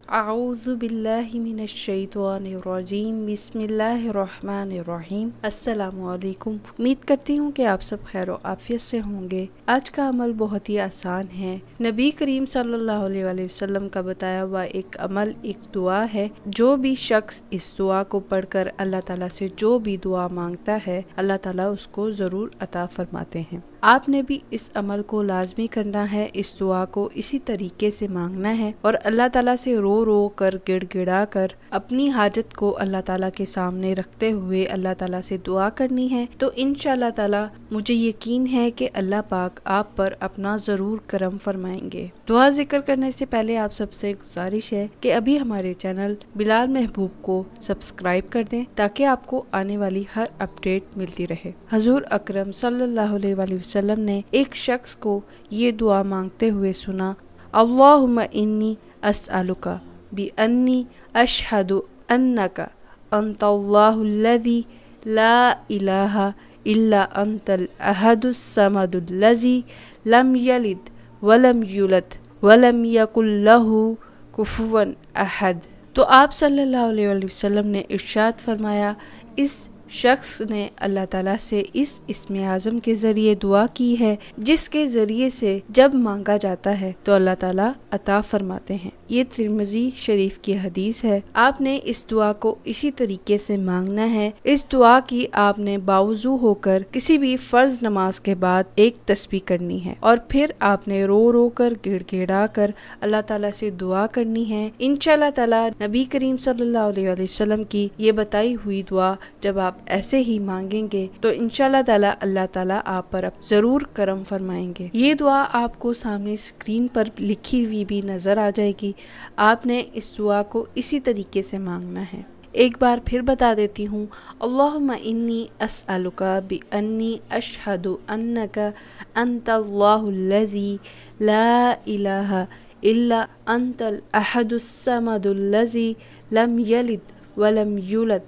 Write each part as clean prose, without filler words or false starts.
अऊज़ु बिल्लाहि मिनश्शैतानिर्रजीम बिस्मिल्लाहिर्रहमानिर्रहीम। अस्सलामुअलैकुम। उम्मीद करती हूँ कि आप सब खैर और आफियत से होंगे। आज का अमल बहुत ही आसान है। नबी करीम सल्लल्लाहु अलैहि वसल्लम का बताया हुआ एक अमल, एक दुआ है। जो भी शख्स इस दुआ को पढ़कर अल्लाह ताला से जो भी दुआ मांगता है, अल्लाह ताला उसको ज़रूर अता फरमाते हैं। आपने भी इस अमल को लाजमी करना है, इस दुआ को इसी तरीके से मांगना है और अल्लाह ताला से रो कर गिड़गिड़ा कर अपनी हाजत को अल्लाह ताला के सामने रखते हुए अल्लाह ताला से दुआ करनी है। तो इंशाअल्लाह ताला मुझे यकीन है कि अल्लाह पाक आप पर अपना ज़रूर करम फरमाएंगे। दुआ जिक्र करने से पहले आप सबसे गुजारिश है कि अभी हमारे चैनल बिलाल महबूब को सब्सक्राइब कर दें ताकि आपको आने वाली हर अपडेट मिलती रहे। हुजूर अकरम सल्लल्लाहु अलैहि वसल्लम ने एक शख्स को ये दुआ मांगते हुए सुना, अल्लाहुम्मा इन्नी अस्अलुका बि अन्नी अशहदु अन्नका अंतल्लाहुल्लज़ी ला इलाहा इल्ला अंतल अहदुस समदुल्लज़ी लम यलिद वलम यूलद वलम यकुल लहू कुफुवन अहद। तो आप सल्लल्लाहु अलैहि वसल्लम ने इरशाद फरमाया, इस शख्स ने अल्लाह ताला से इस इस्मे आज़म के ज़रिए दुआ की है जिसके ज़रिए से जब मांगा जाता है तो अल्लाह ताला अता फरमाते हैं। ये तिरमिज़ी शरीफ की हदीस है। आपने इस दुआ को इसी तरीके से मांगना है। इस दुआ की आपने बावजू होकर किसी भी फ़र्ज नमाज के बाद एक तस्बीह करनी है और फिर आपने रो कर गिड़गिड़ा कर अल्लाह ताला से दुआ करनी है। इंशाअल्लाह ताला नबी करीम सल्लल्लाहु अलैहि वसल्लम की ये बताई हुई दुआ जब आप ऐसे ही मांगेंगे तो इंशाअल्लाह ताला अल्लाह ताला आप पर जरूर करम फरमाएंगे। ये दुआ आपको सामने स्क्रीन पर लिखी हुई भी नजर आ जाएगी। आपने इस दुआ को इसी तरीके से मांगना है। एक बार फिर बता देती हूँ, अल्लाहुम्मा इन्नी अस्अलुका बि अन्नी अशहदु अन्नका अंतल्लाहुल्लज़ी ला इलाहा इल्ला अंतल अहदुस समदुल्लज़ी लम यलिद वलम यूलद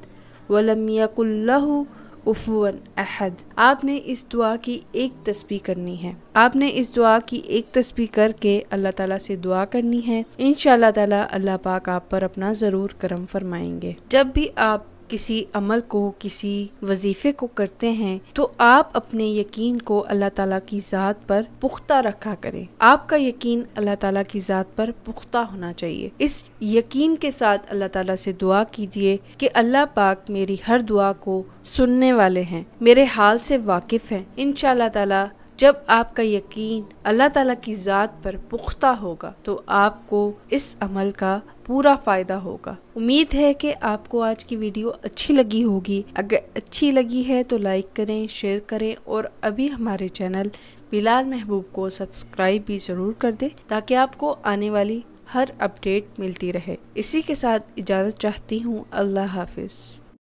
वलम यकुल लहू कुफुवन अहद। आपने इस दुआ की एक तस्बीह करनी है। आपने इस दुआ की एक तस्बीह करके अल्लाह ताला से दुआ करनी है। इंशाअल्लाह ताला अल्लाह पाक आप पर अपना ज़रूर करम फरमाएंगे। जब भी आप किसी अमल को, किसी वजीफे को करते हैं तो आप अपने यकीन को अल्लाह ताला की ज़ात पर पुख्ता रखा करें। आपका यकीन अल्लाह ताला की ज़ात पर पुख्ता होना चाहिए। इस यकीन के साथ अल्लाह ताला से दुआ कीजिए कि अल्लाह पाक मेरी हर दुआ को सुनने वाले हैं, मेरे हाल से वाकिफ़ हैं। इंशाअल्लाह ताला जब आपका यकीन अल्लाह ताला की ज़ात पर पुख्ता होगा तो आपको इस अमल का पूरा फ़ायदा होगा। उम्मीद है कि आपको आज की वीडियो अच्छी लगी होगी। अगर अच्छी लगी है तो लाइक करें, शेयर करें और अभी हमारे चैनल बिलाल महबूब को सब्सक्राइब भी ज़रूर कर दें ताकि आपको आने वाली हर अपडेट मिलती रहे। इसी के साथ इजाज़त चाहती हूँ। अल्लाह हाफिज़।